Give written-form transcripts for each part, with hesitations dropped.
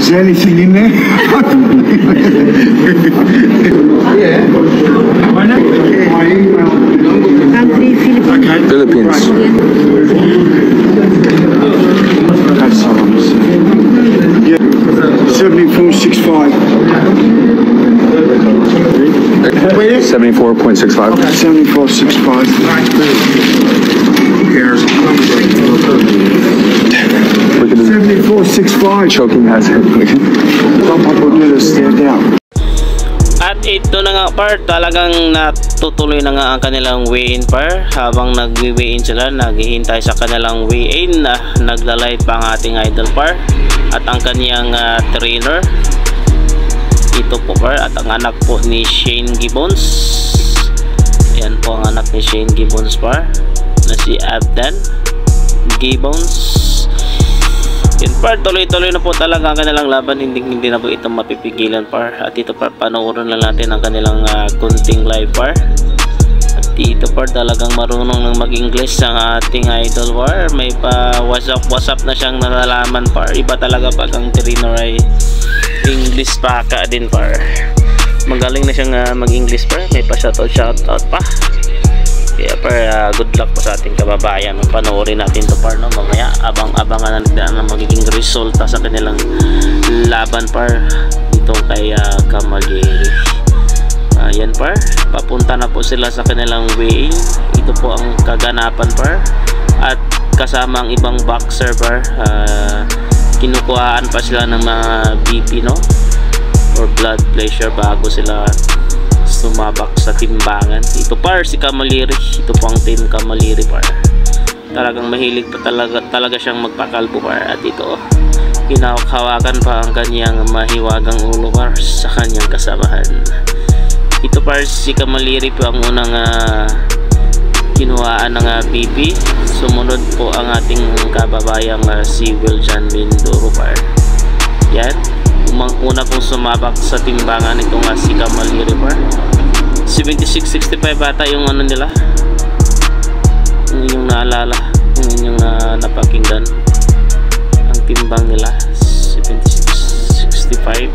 Is there anything in there? Yeah. Country, Philippines. Philippines. That's someone. Yeah. 7465. 74.65. 7465. Who cares? Look at the 7465. choking hazard. Some people do this stand out. At ito na nga par, talagang natutuloy na nga ang kanilang weigh-in par. Habang nagwi-weigh-in sila, naghihintay sa kanilang weigh-in, naglalay pa ang ating idol par at ang kaniyang trainer. Ito po par, at ang anak po ni Shane Gibbons. Yan po ang anak ni Shane Gibbons par, na si Abdan Gibbons. Yun par, tuloy-tuloy na po talaga ang kanilang laban, hindi na po ito mapipigilan par. At ito par, panoorin lang natin ang kanilang kunting live par. At dito par, talagang marunong ng mag-English ang ating idol par. May pa WhatsApp na siyang nalalaman par. Iba talaga pag ang trainer ay English paka din par. Magaling na siyang mag-English par. May pa shoutout pa. Kaya par, good luck po sa ating kababayan. Panoorin natin to par, no? Mamaya abang-abangan na magiging resulta sa kanilang laban par dito kay Camalieri. Yan par, papunta na po sila sa kanilang weigh-in. Ito po ang kaganapan par, at kasama ang ibang boxer par. Kinukuhaan pa sila ng mga BP, no, or blood pressure bago sila sumabak sa timbangan. Ito par, si Camalieri. Ito po ang team Camalieri par. Talagang mahilig pa talaga siyang magpakalbo par. At ito, hinawak-hawakan pa ang kanyang mahiwagang ulo par sa kanyang kasamahan. Ito par, si Camalieri po ang unang kinuhaan ng BP. Sumunod po ang ating kababayang si Wiljan Mindoro par. Yan, una pong sumabak sa timbangan itong si Camalieri par. 76-65 bata yung ano nila, yung naalala, yung napakinggan ang timbang nila, 76-65.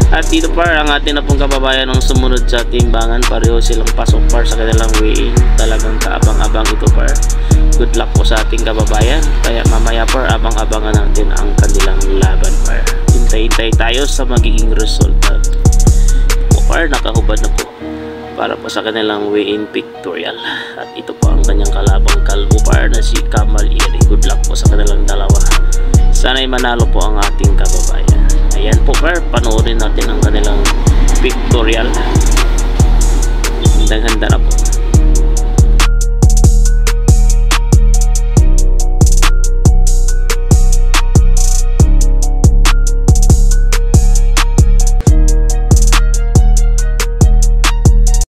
At dito par, ang atin na pong kababayan ang sumunod sa timbangan. Pareho silang pasok par sa kanilang weigh-in. Talagang kaabang-abang ito par. Good luck po sa ating kababayan. Kaya mamaya par, abang-abangan natin ang kanilang laban par. Hintay-hintay tayo sa magiging resulta. O par, nakahubad na po para po sa kanilang weigh-in pictorial. At ito po ang kanyang kalabang kalbo par na si Camalieri. Good luck po sa kanilang dalawa. Sana'y manalo po ang ating kababayan. Ayan po par, panoorin natin ang kanilang